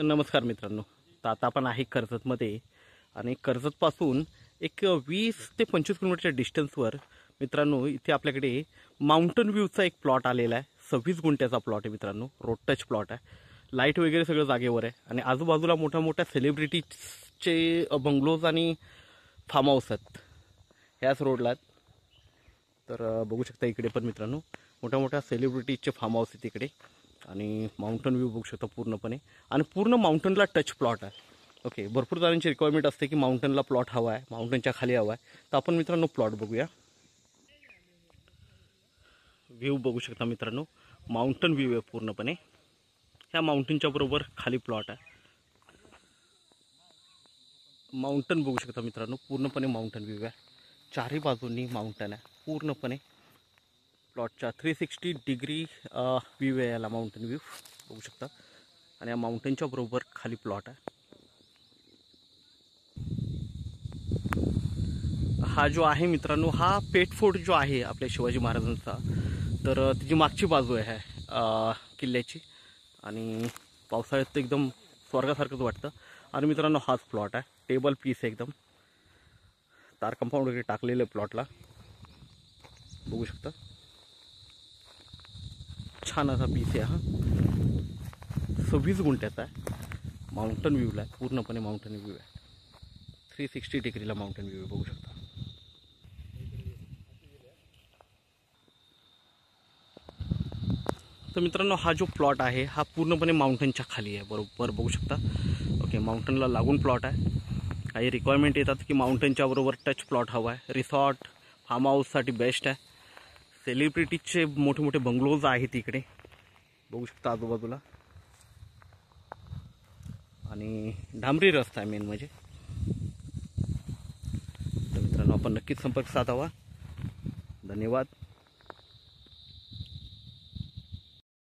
नमस्कार मित्रांनो. तर आता आपण आहे कर्जतमध्ये आणि कर्जतपासून एक 20 ते 25 किलोमीटरच्या डिस्टन्सवर मित्रांनो इथे आपल्याकडे माउंटन व्ह्यूचा एक प्लॉट आलेला आहे. 26 गुंठ्याचा प्लॉट आहे मित्रांनो. रोड टच प्लॉट आहे. लाईट वगैरे सगळं जागेवर आहे आणि आजूबाजूला मोठ्या मोठ्या सेलिब्रिटीजचे बंगलोज आणि फार्म हाऊस आहेत ह्याच रोडला. तर बघू शकता इकडे पण मित्रांनो मोठ्या मोठ्या सेलिब्रिटीजचे फार्म हाऊस आहेत तिकडे आणि माउंटन व्ह्यू बघू शकता पूर्णपणे आणि पूर्ण माउंटनला टच प्लॉट आहे. ओके, भरपूर जणांची रिक्वायरमेंट असते की माउंटनला प्लॉट हवा आहे, माउंटनच्या खाली हवा आहे. तर आपण मित्रांनो प्लॉट बघूया. व्ह्यू बघू शकता मित्रांनो, माउंटन व्ह्यू आहे पूर्णपणे. ह्या माउंटनच्या बरोबर खाली प्लॉट आहे. माउंटन बघू शकता मित्रांनो, पूर्णपणे माउंटन व्ह्यू आहे. चारही बाजूंनी माउंटन आहे पूर्णपणे. प्लॉटच्या 360 डिग्री व्ह्यू आहे याला, माउंटन व्ह्यू बघू शकता. आणि या माउंटनच्या बरोबर खाली प्लॉट आहे. हा जो आहे मित्रांनो, हा पेठ फोर्ट जो आहे आपल्या शिवाजी महाराजांचा, तर त्याची मागची बाजू आहे किल्ल्याची आणि पावसाळ्यात तर एकदम स्वर्गासारखंच वाटतं. आणि मित्रांनो हाच प्लॉट आहे, टेबल पीस आहे एकदम. तार कंपाऊंड वगैरे टाकलेलं आहे प्लॉटला, बघू शकता. छान असा पीस आहे हा. 26 गुंठ्याचा आहे. माउंटन व्ह्यूला आहे, पूर्णपणे माउंटन व्ह्यू आहे. 360 डिग्रीला माउंटन व्ह्यू बघू शकता. तर मित्रांनो हा जो प्लॉट आहे हा पूर्णपणे माउंटनच्या खाली आहे, बरोबर बघू शकता. ओके, माउंटनला लागून प्लॉट आहे. काही रिक्वायरमेंट येतात की माउंटनच्या बरोबर टच प्लॉट हवा आहे. रिसॉर्ट फार्म हाऊससाठी बेस्ट आहे. सेलिब्रिटीजचे मोठे मोठे बंगलोज आहेत इकडे, बघू शकता आजूबाजूला. आणि डांबरी रस्ता आहे मेन म्हणजे. तर मित्रांनो आपण नक्कीच संपर्क साधावा. धन्यवाद.